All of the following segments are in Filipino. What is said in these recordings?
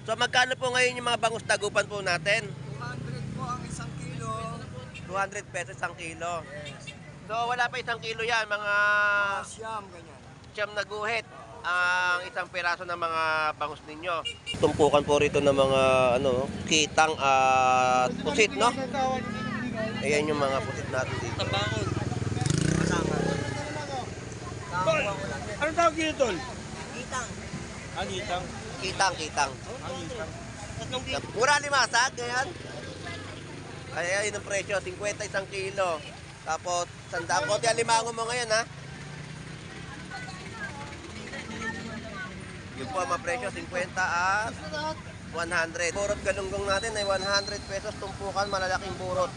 So magkano po ngayon yung mga bangus dagupan po natin? 200 po ang isang kilo. 200 pesos isang kilo. Yes. So wala pa isang kilo yan, mga Mga siyam, ganyan. siyam na guhit ang isang piraso ng mga bangus ninyo. Tumpukan po rito ng mga kitang at pusit, no? Ayan yung mga pusit natin dito. Tambakol. Anong tawag dito, tol? Kitang. Angitang. Kitang. Angitang. Mura limasag, ganyan. Kaya yun ang presyo, 50 isang kilo. Tapos, sandaan ko, alimango mo ngayon, ha? Yun po ang mga presyo, 50 at 100. Burot galunggong natin ay 100 pesos tumpukan, malalaking burot.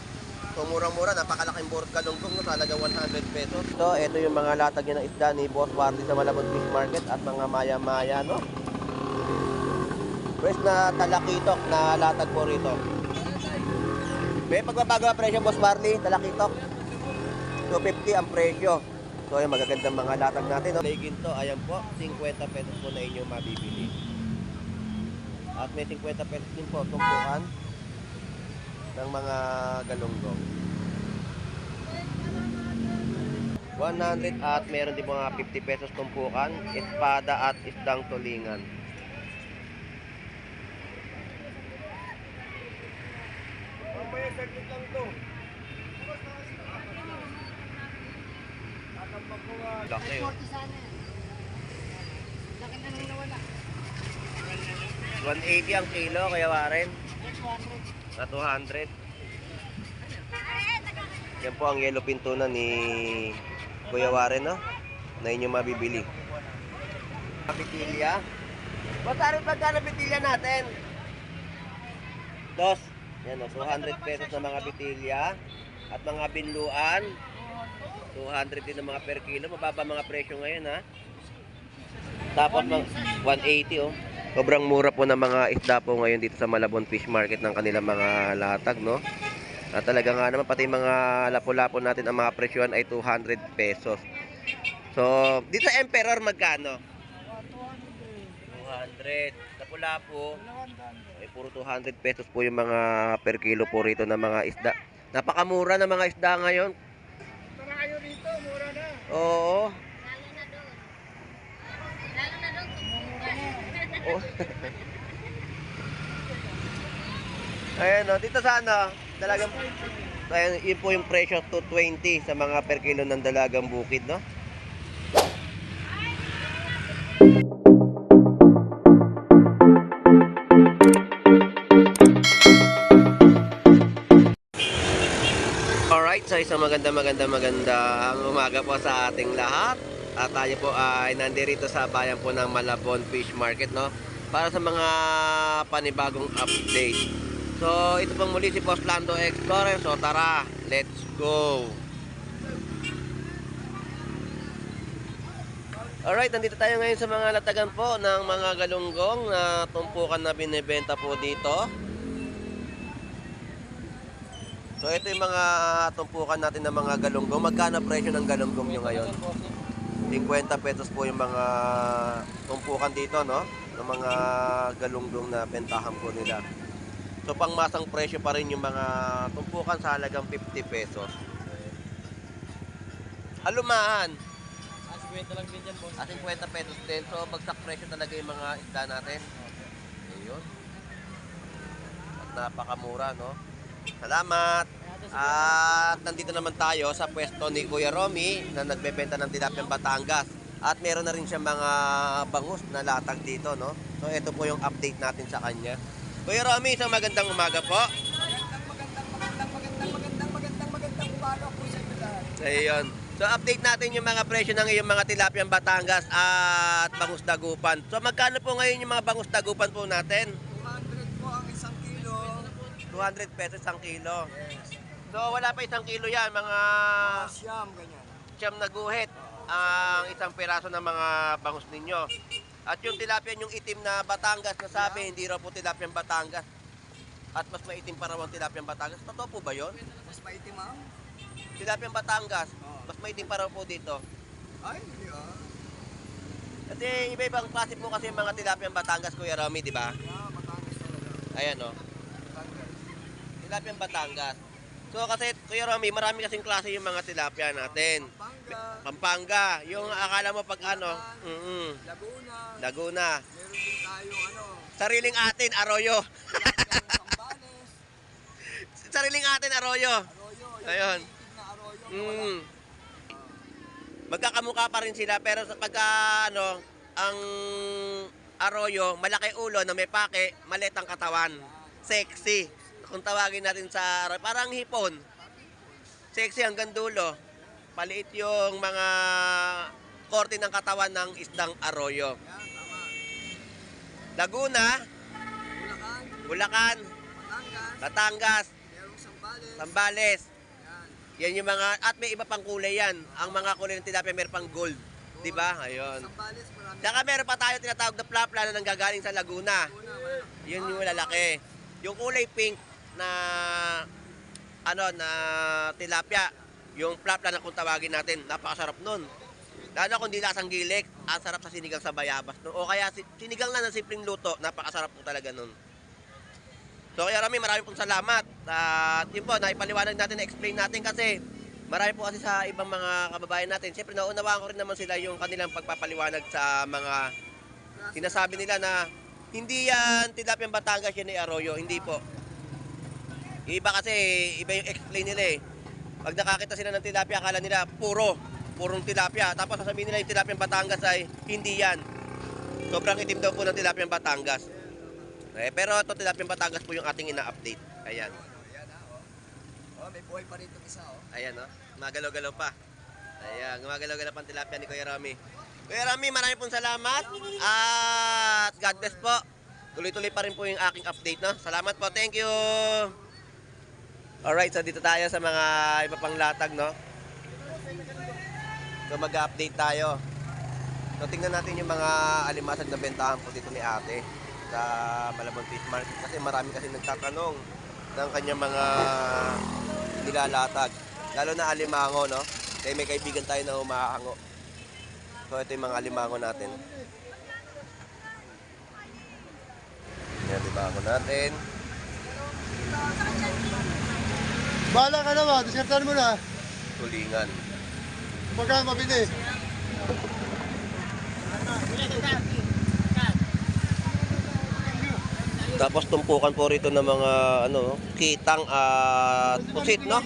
So murang-mura, napakalaking burot galunggong, no? Talaga 100 pesos. So, ito yung mga latag ng isda ni Boss Wardy sa Malabon Fish Market at mga maya-maya, no? Fresh na talakitok na latag po rito. May pagbabago ang presyo, Boss Barley, talakitok. 250 ang presyo. So ayan, magagandang mga latag natin, no? Legin to, ayan po, 50 pesos po na inyong mabibili. At may 50 pesos din po tumpukan ng mga galunggong. 100 at meron din mga 50 pesos tumpukan, espada at isdang tulingan. Laki yun. 180 ang kilo, kaya waren. Sa 200. Yan po ang yellow pinto na ni Kuya Waren, no? Na inyong mabibili. Bitilya. Basarin pagkano bitilya natin? Dos. Yan, no? 200 pesos na mga bitilya. At mga binluan. 200 din ng mga per kilo. Mababa mga presyo ngayon, ha? Tapos 180, oh. Sobrang mura po ng mga isda po ngayon dito sa Malabon Fish Market ng kanilang mga latag, no? At talaga nga naman, pati mga lapo-lapo natin, ang mga presyohan ay 200 pesos. So, dito sa Emperor, magkano? 200. Lapo-lapo, ay puro 200 pesos po yung mga per kilo po rito ng mga isda. Napakamura ng mga isda ngayon. Tara kayo rito, mura na. Oo. Oh. Ayan, no, dito sa dalagang, ayan, yun po yung presyo, 220 sa mga per kilo ng dalagang bukid, no? Alright, so isang magandang umaga po sa ating lahat. At tayo po ay nandirito sa bayan po ng Malabon Fish Market, no? Para sa mga panibagong update. So, ito pong muli si Boss Lando Explorer. So, tara, let's go! Alright, nandito tayo ngayon sa mga latagan po ng mga galunggong na tumpukan na binibenta po dito. So, ito yung mga tumpukan natin ng mga galunggong. Magkano presyo ng galunggong nyo ngayon? 50 pesos po yung mga tumpukan dito, no? Ng mga galunggong na bentahan po nila. So pangmasang presyo pa rin yung mga tumpukan sa halagang 50 pesos. Alumahan. 50 lang din dyan, boss. 50 pesos din. So bagsak presyo talaga yung mga isda natin. Ayun. At napakamura, no? Salamat! At nandito naman tayo sa pwesto ni Kuya Romy na nagbebenta ng tilapiyang Batangas. At meron na rin siya mga bangus na latag dito, no? So ito po yung update natin sa kanya. Kuya Romy, isang magandang umaga po. Magandang umaga po sa inyo lahat. Ayun. So update natin yung mga presyo ng iyong mga tilapiyang Batangas at bangus dagupan. So magkano po ngayon yung mga bangus dagupan po natin? 200 po ang isang kilo. 200 pesos isang kilo. Yes. So wala pa isang kilo yan, mga Mga siyam, ganyan. siyam na guhit ang isang piraso ng mga bangus ninyo. At yung tilapia yung itim na Batangas na sabi, hindi raw po tilapiyang Batangas. At mas maitim pa raw ang tilapiyang Batangas. Totoo po ba yun? Mas maitim, ma'am? Tilapiyang Batangas, mas maitim pa raw po dito. Ay, hindi ah. Kasi iba-ibang klase po kasi yung mga tilapiyang Batangas, Kuya Romy, di ba? Yeah, Batangas Ayan o. Tilapia Batangas. So kasi, Kuya Romy, marami kasing klase yung mga tilapia natin. Pampanga, Pampanga, yung akala mo pag ano, Laguna. Laguna. Meron din tayo Sariling atin, Arroyo. tilapia ng Sambales, Sariling atin, Arroyo. Arroyo. Ayun. Yung itig na Arroyo. Mm. Magkakamukha pa rin sila, pero sa pagka, ano, ang Arroyo, malaki ulo na may pake, maliit ang katawan. Sexy. Kung tawagin natin sa Arroyo, parang hipon. Sexy hanggang dulo. Paliit yung mga korte ng katawan ng isdang Arroyo. Yan, tama. Laguna, Bulacan, Bulacan, Batangas, Batangas, merong Sambales. Sambales. Yan. Yan yung mga, at may iba pang kulay yan. Ang mga kulay ng tilapia meron pang gold. Di ba? Ayun. Sambales, marami. Saka meron pa tayo tinatawag na plapla na nanggagaling sa Laguna. Laguna, wala. Yun yung lalaki. Yung kulay pink na ano na tilapia, yung plapla na kung tawagin natin, napakasarap nun. Lalo kung di lasang gilik, ang sarap sa sinigang sa bayabas. No? O kaya sinigang lang ng simpleng luto, napakasarap po talaga nun. So kaya marami pong salamat. At yun po, naipaliwanag natin, na-explain natin kasi marami po kasi sa ibang mga kababayan natin. Siyempre, naunawaan ko rin naman sila yung kanilang pagpapaliwanag sa mga sinasabi nila na hindi yan tilapia Batangas, yan ay Arroyo. Hindi po. Yung iba kasi, iba yung explain nila eh. Pag nakakita sila ng tilapia, akala nila purong tilapia. Tapos sasabihin nila yung tilapia Batangas ay hindi yan. Sobrang itim daw po ng tilapia Batangas. Pero ito tilapia Batangas po yung ating ina-update. Ayan. Ayan oh, may buhay pa rito isa Ayan, no? Gumagalaw-galaw pa. Ayan, gumagalaw-galaw pa ang tilapia ni Kuya Rami. Kuya Rami, marami pong salamat. At God bless po. Tuloy-tuloy pa rin po yung aking update, no? Salamat po. Thank you. Alright, so dito tayo sa mga iba pang latag, no? So mag-update tayo. So tingnan natin yung mga alimasag na bentahan po dito ni ate sa Malabon Fish Market. Kasi marami kasi nagtatanong ng kanyang mga nilalatag. Lalo na alimango, no? Kaya may kaibigan tayo na humahango. So ito yung mga alimango natin. Yan, alimango natin. Bahala ka naman, diskartan mo na. Tulingan. Pagka mabili. Tapos tumpukan po rito ng mga ano, kitang at pusit, no?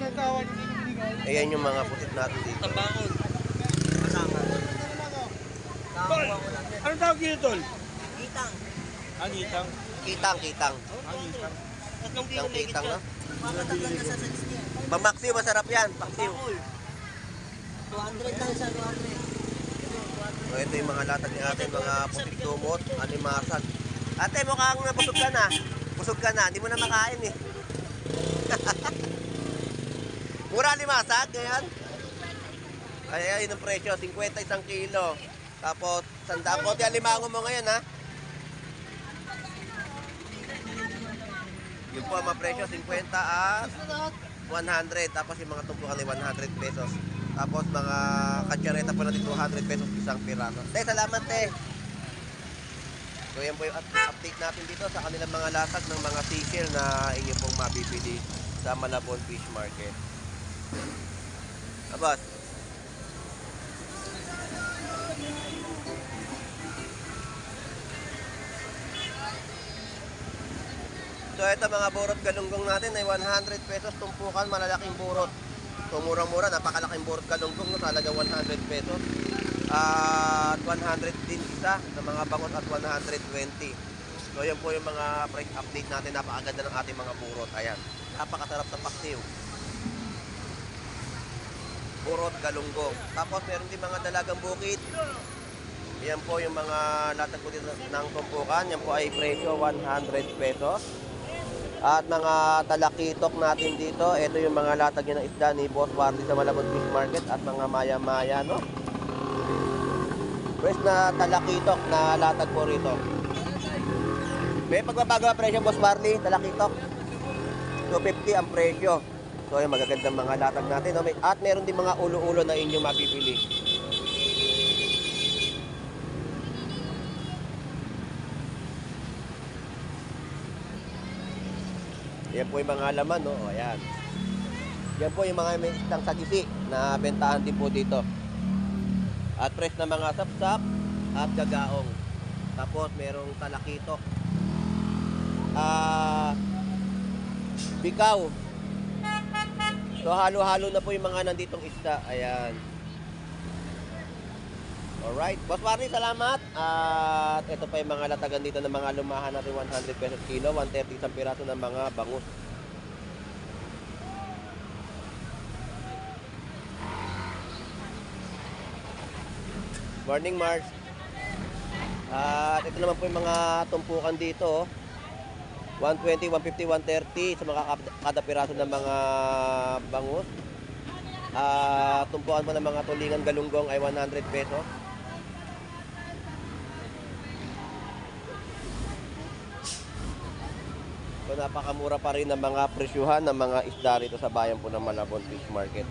Ayan yung mga pusit natin dito. Tambangon. Tol, anong tawag dito, Tol? Kitang. Angitang. Kitang. Angitang. Kitang kitang, no? Makataglan na sa size niya. Mamaksiw, masarap yan. Paksiw. 200 lang sa 200. So ito yung mga latag ni atin, mga pusit dumot, animasag. Ate, mukhang busog ka na. Busog ka na, hindi mo na makain eh. Mura limasag, ganyan. Ay, ayun ang presyo, 50 isang kilo. Tapos, 100 konti ang limango mo ngayon, ha? Yun po ang mga presyo, 50 at 100. Tapos yung mga tumpukan ay 100 pesos. Tapos mga katsareta po natin 200 pesos isang piraso. Salamat, te. So yan po yung update natin dito sa kanilang mga latag ng mga seashell na inyo pong mabibili sa Malabon Fish Market. Abas. So ito mga burot galunggong natin ay 100 pesos tumpukan, malalaking burot. So murang-mura, napakalaking burot galunggong no, talaga 100 pesos. At 100 din isa ng mga bangot at 120. So yan po yung mga price update natin, napakaganda ng ating mga burot. Ayan, napakasarap sa paksiw. Burot galunggong. Tapos meron din mga dalagang bukid. Yan po yung mga latag po dito ng tumpukan. Yan po ay presyo 100 pesos. At mga talakitok natin dito, ito yung mga latag ng isda ni Boss Wardy sa Malabon Fish Market at mga maya-maya, no? Pwes na talakitok na latag po rito. May pagbabago ang presyo, Boss Wardy, talakitok. 250 ang presyo. So yung magagandang mga latag natin, no? At meron din mga ulo-ulo na inyong mabibili. Yan po yung mga laman, no? O, ayan. Yan po yung mga may isang sagisi na bentahan din po dito. At fresh na mga sapsap at gagaong. Tapos merong talakitok. Bikaw. So halo-halo na po yung mga nanditong isda. Ayan. Alright. Boss Marnie, salamat. At ito pa yung mga latagan dito ng mga lumahan natin 100 pesos kilo. 130 isang piraso ng mga bangus. Morning, Mars. At ito naman po yung mga tumpukan dito. 120, 150, 130 sa mga kada piraso ng mga bangus. Tumpukan mo ng mga tulingan galunggong ay 100 pesos. So napakamura pa rin ng mga presyuhan ng mga isda rito sa bayan po ng Malabon Fish Market.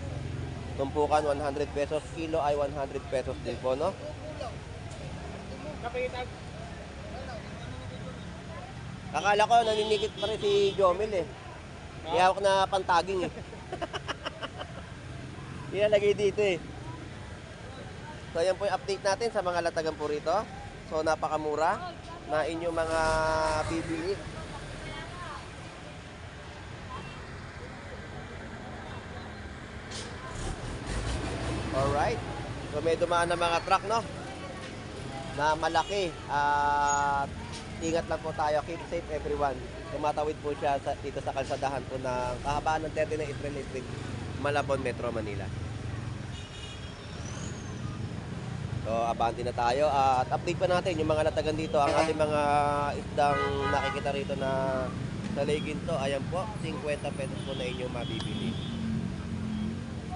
Tumpukan 100 pesos, kilo ay 100 pesos din po, no? Akala ko naninikit pa rin si Jomel eh. Ihawak na pantaging eh. Ilalagay dito eh. So yan po yung update natin sa mga latagan po rito. So napakamura na inyong mga bibili. Alright. So may dumaan na mga truck, no? Na malaki. At ingat lang po tayo. Keep safe everyone. Tumatawid po siya dito sa kalsadahan po ng kahabaan ng 39 April Street, Malabon, Metro Manila. So abante na tayo. At update pa natin yung mga latagan dito. Ang ating mga isdang nakikita rito na sa Leginto. Ayan po, 50 pesos po na inyong mabibili.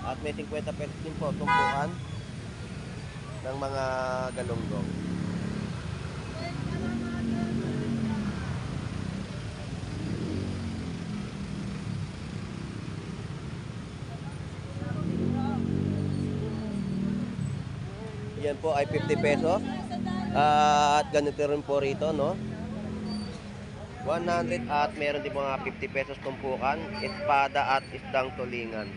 At may 50 pesos din po tumpukan ng mga galunggong. Yan po ay 50 pesos. At ganito rin po rito, no? 100 at meron din mga 50 pesos tumpukan, espada at isdang tulingan.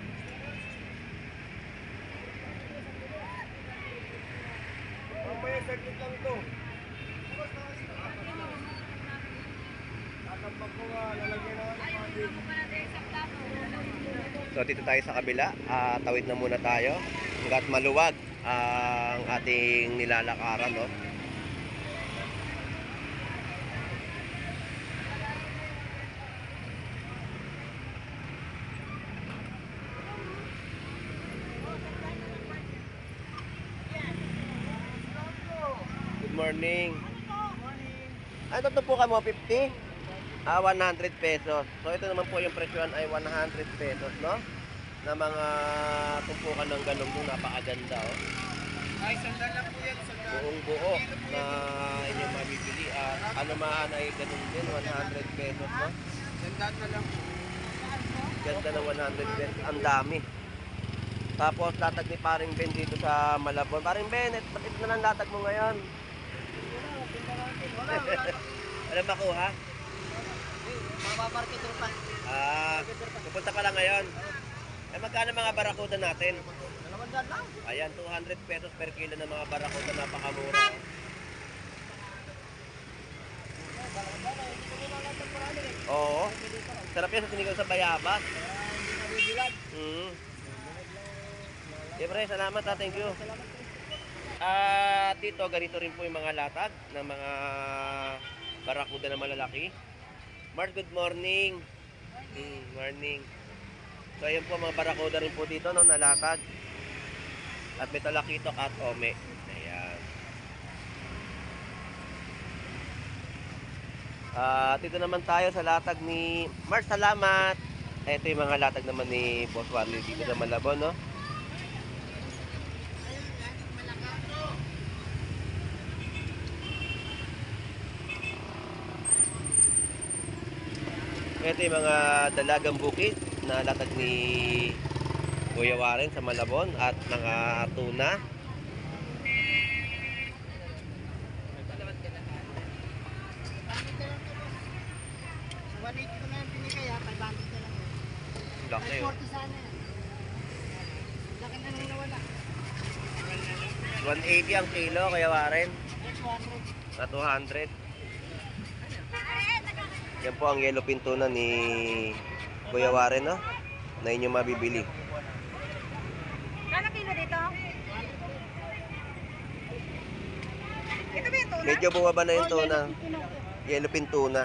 Saglit lang ito. Tatambak ko nga, lalagyan na ng mga So dito tayo sa kabila, tawid na muna tayo hanggat maluwag ang ating nilalakaran, no? Good morning. Ano to po ka mo 50? 100 pesos. So ito naman po yung presyon ay 100 pesos, no? Na mga tumpukan ng galunggong, napakaganda, oh. Ay, sandal lang po yan, sandal. Buong buo na inyong mabibili. At anumaan ay ganun din, 100 pesos, no? Sandal na lang po. Ganda ng 100 pesos. Ang dami. Tapos latag ni Paring Ben dito sa Malabon. Paring Ben, ba't ito na lang latag mo ngayon? Alam makuha? Mapaparkit pa. Pupunta pa lang ngayon. Eh magkano mga barakuda natin? 200 lang. Ayan, 200 pesos per kilo ng mga barakuda, napakamura. Oo. Sarap yan sa sinigang sa bayabas. Siyempre, salamat ha, thank you. At dito, ganito rin po yung mga latag ng mga barakuda na malalaki. Mark, good morning. Morning. So ayun po, mga barakuda rin po dito, no, nalatag. At may talakitok at ome. Ayan. Dito naman tayo sa latag ni Mark, salamat. Ito yung mga latag naman ni Boss Warley dito sa Malabon, no. Ito yung mga dalagang bukid na latag ni Kuya Warren sa Malabon at mga tuna. Ko na yung binigay kaya 500 na lang. Laki oh. 40 sana yan. Laki na nang nawala. 180 ang kilo, kaya Warren. 200. Sa 200. Yan po ang yellow pintuna ni Kuya Warren, no? Na inyong mabibili. Kano kilo dito? Ito ba yung tuna? Medyo bumaba na yung tuna. Yellow pintuna.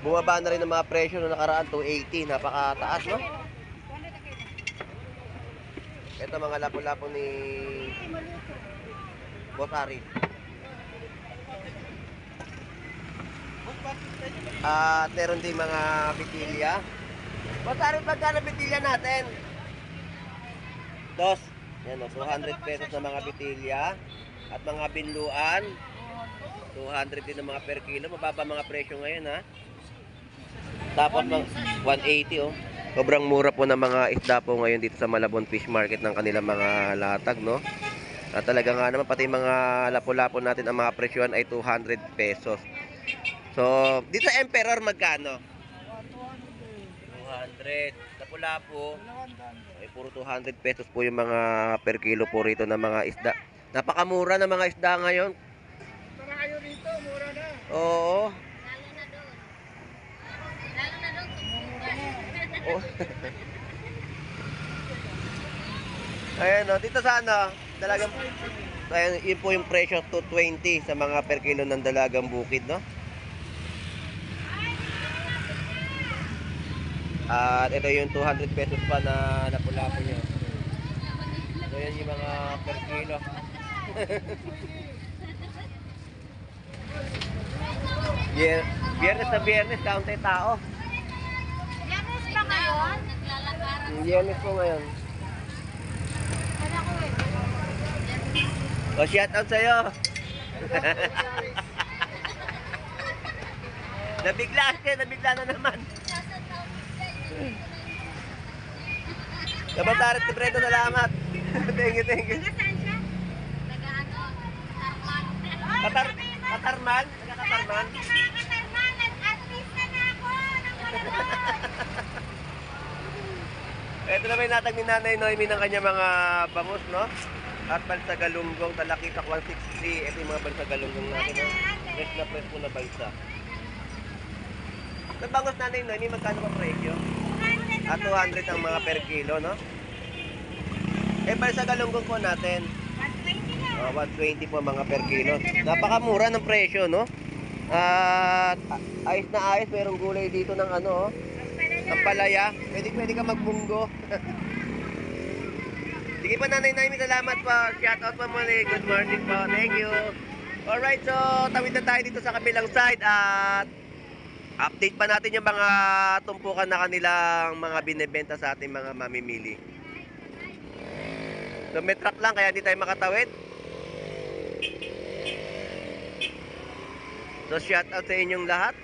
Bumaba na rin ang mga presyo noong nakaraan, 280. Napakataas, no? Ito mga lapo-lapo ni Boss Ari. At meron din mga bitilya. Boss Ari, pagkano bitilya natin? Dos. Yan o, 200 pesos na mga bitilya. At mga binluan, 200 din na mga per kilo. Mababa mga presyo ngayon, ha? Tapos 180, oh. Sobrang mura po ng mga isda po ngayon dito sa Malabon Fish Market ng kanilang mga latag, no? At talaga nga naman, pati mga lapo-lapo natin, ang mga presyohan ay 200 pesos. So, dito sa Emperor, magkano? 200. Lapo-lapo, ay puro 200 pesos po yung mga per kilo po rito ng mga isda. Napakamura ng mga isda ngayon. Tara kayo rito, mura na. Oo. Oh. Ayan o, dito sa ano, dalagang, ayan, yun po yung presyo, 220 sa mga per kilo ng dalagang bukid, no? At ito yung 200 pesos pa na lapu-lapu nyo. So yan yung mga per kilo. Biyernes na biyernes, kaunti tao. Yanis ba ngayon? Naglalakaran. Biyernes po ngayon. Wala ko eh. O, shout out sa'yo. Nabigla na naman. Kabasarit ni Fredo, salamat. Thank you. Saan siya? Nag-ano? Tarman. Katarman? Katarman? Katarman, nag-artista na ako. Nang malalaman. Ito na may natag ni Nanay Noemi ng kanya mga bangus, no? At balsagalunggong, talakitak 160. Ito yung mga balsagalunggong natin, no? Fresh na fresh po na balsa. Sa bangus Nanay Noemi, magkano ba presyo? At 200 ang mga per kilo, no? Eh, balsagalunggong po natin. 120 na. 120 po mga per kilo. Napakamura ng presyo, no? At ayos na ayos, mayroong gulay dito ng ano, oh. Ang palaya. Pwede ka magbunggo. Sige pa Nanay Naimi, salamat pa. Shout out pa muli. Good morning po. Thank you. Alright, so tawid na tayo dito sa kabilang side at update pa natin yung mga tumpukan na kanilang mga binebenta sa ating mga mamimili. So may truck lang kaya hindi tayo makatawid. So shout out sa inyong lahat.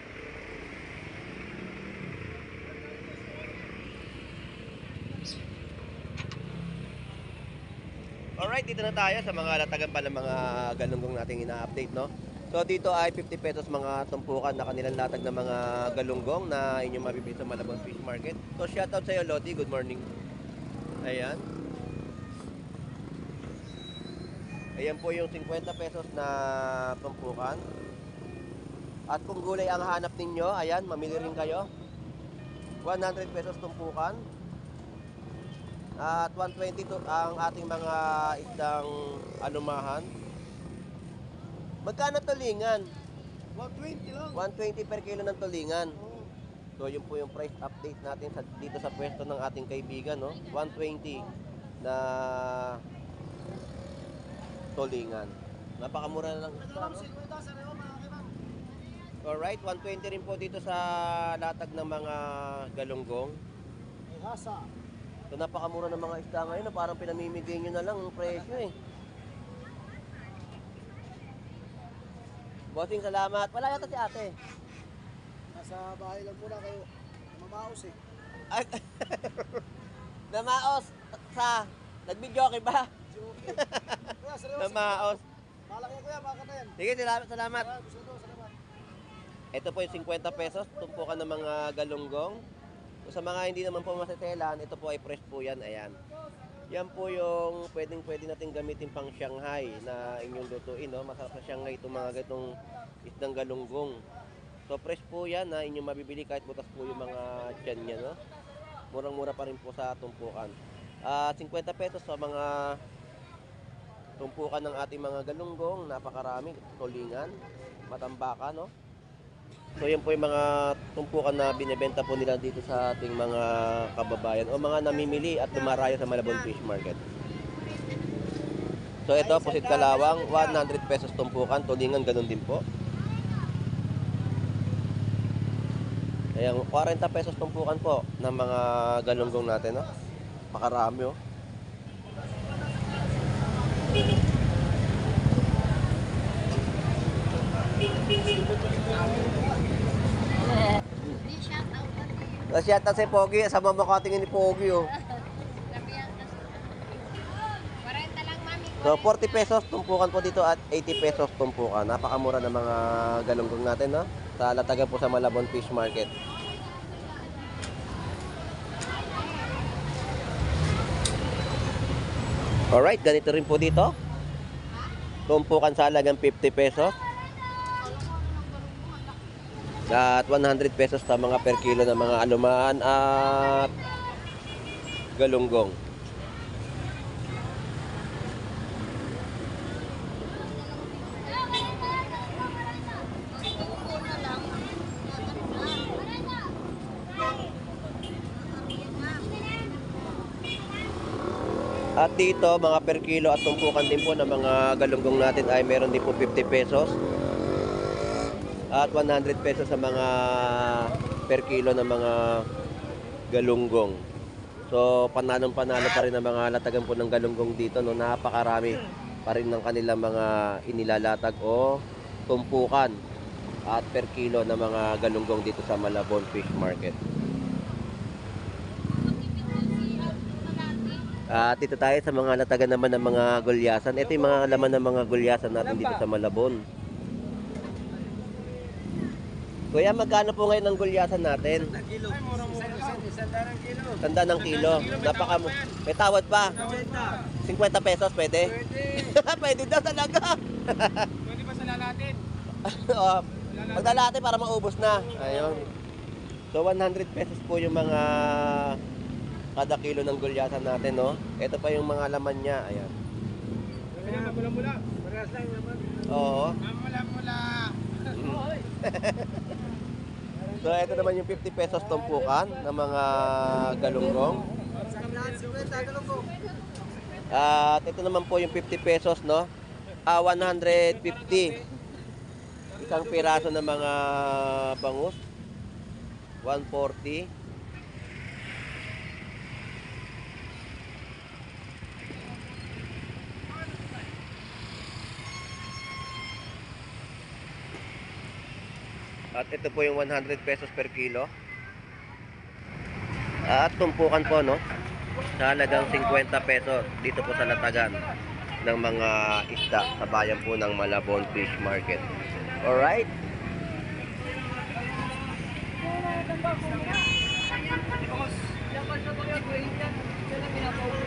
Alright, dito na tayo sa mga latagan pa ng mga galunggong nating ina-update, no? So dito ay 50 pesos mga tumpukan na kanilang latag ng mga galunggong na inyong mabibili sa Malabon Fish Market. So shout out sa iyo Lottie, good morning. Ayan. Ayan po yung 50 pesos na tumpukan. At kung gulay ang hanap ninyo, ayan, mamili rin kayo. 100 pesos tumpukan. At 120 to ang ating mga isdang alumahan. Magkano tulingan? 120 lang. 120 per kilo ng tulingan. So yun po yung price update natin dito sa pwesto ng ating kaibigan, no? 120 na tulingan. Napakamura na lang isda, no? Alright, 120 rin po dito sa latag ng mga galunggong. Hasa. So napakamura ng mga isda ngayon na parang pinamimigay nyo na lang ang presyo eh. Bossing, salamat. Wala yata si ate. Nasa bahay lang muna kayo. Mamaos eh. Ay, namaos sa nag-videoke ba? Joke. Kuya, seryoso. Namaos. Malaki kuya, baka na yan. Sige, salamat. Gusto to, salamat. Ito po yung 50 pesos, tumpukan ng mga galunggong. Kung sa mga hindi naman po maseselan, ito po ay fresh po yan, ayan. Yan po yung pwede natin gamitin pang Shanghai na inyong lutuin, no? Masarap sa Shanghai itong mga ganitong isdang galunggong. So fresh po yan na inyong mabibili kahit butas po yung mga tiyan niya, no? Murang-mura pa rin po sa tumpukan. 50 pesos sa mga tumpukan ng ating mga galunggong, napakarami, tulingan, matambaka, no? So yan po yung mga tumpukan na binebenta po nila dito sa ating mga kababayan o mga namimili at dumarayo sa Malabon Fish Market. So ito, Pusit Kalawang, 100 pesos tumpukan, tulingan ganun din po. Ayan, 40 pesos tumpukan po ng mga galunggong natin, no? Pakarami, oh. Hindi shout out natin. Tapos yata si Pogi, sa mamakatingin ni Pogi, oh. Labihan ka sa 40 lang, mami. So 40 pesos tumpukan po dito at 80 pesos tumpukan. Napakamura ng mga galunggong natin, no? Sa latagan po sa Malabon Fish Market. Alright, ganito rin po dito. Tumpukan sa halagang 50 pesos. At 100 pesos sa mga per kilo ng mga alumaan at galunggong. At dito, mga per kilo at tumpukan din po ng mga galunggong natin ay meron din po 50 pesos. At 100 pesos sa mga per kilo ng mga galunggong. So, panalong-panalo pa rin ang mga latagan po ng galunggong dito. No? Napakarami pa rin ng kanilang mga inilalatag o tumpukan at per kilo ng mga galunggong dito sa Malabon Fish Market. At dito tayo sa mga latagan naman ng mga gulyasan. Ito yung mga laman ng mga gulyasan natin dito sa Malabon. Kuya, magkano po ngayon ang gulyasan natin? Kilo. Tanda ng kilo. May tawad pa. 50 pesos, pwede? Pwede daw talaga. Pwede ba sa lalatin? Oh, pagdalate para maubos na. Ayun. So 100 pesos po yung mga kada kilo ng gulyasan natin, no? Ito pa yung mga laman niya. Ayan. Kaya mula-mula. Parehas lang naman. Oo. Mula-mula. So ito naman yung 50 pesos tumpukan ng mga galunggong. At ito naman po yung 50 pesos, no? 150. Isang piraso ng mga bangus. 140. At ito po yung 100 pesos per kilo. At tumpukan po, no? Sa halagang 50 pesos dito po sa latagan ng mga isda sa bayan po ng Malabon Fish Market. Alright? Yan pa sa mga grade yan. Yan ang pinapaupo.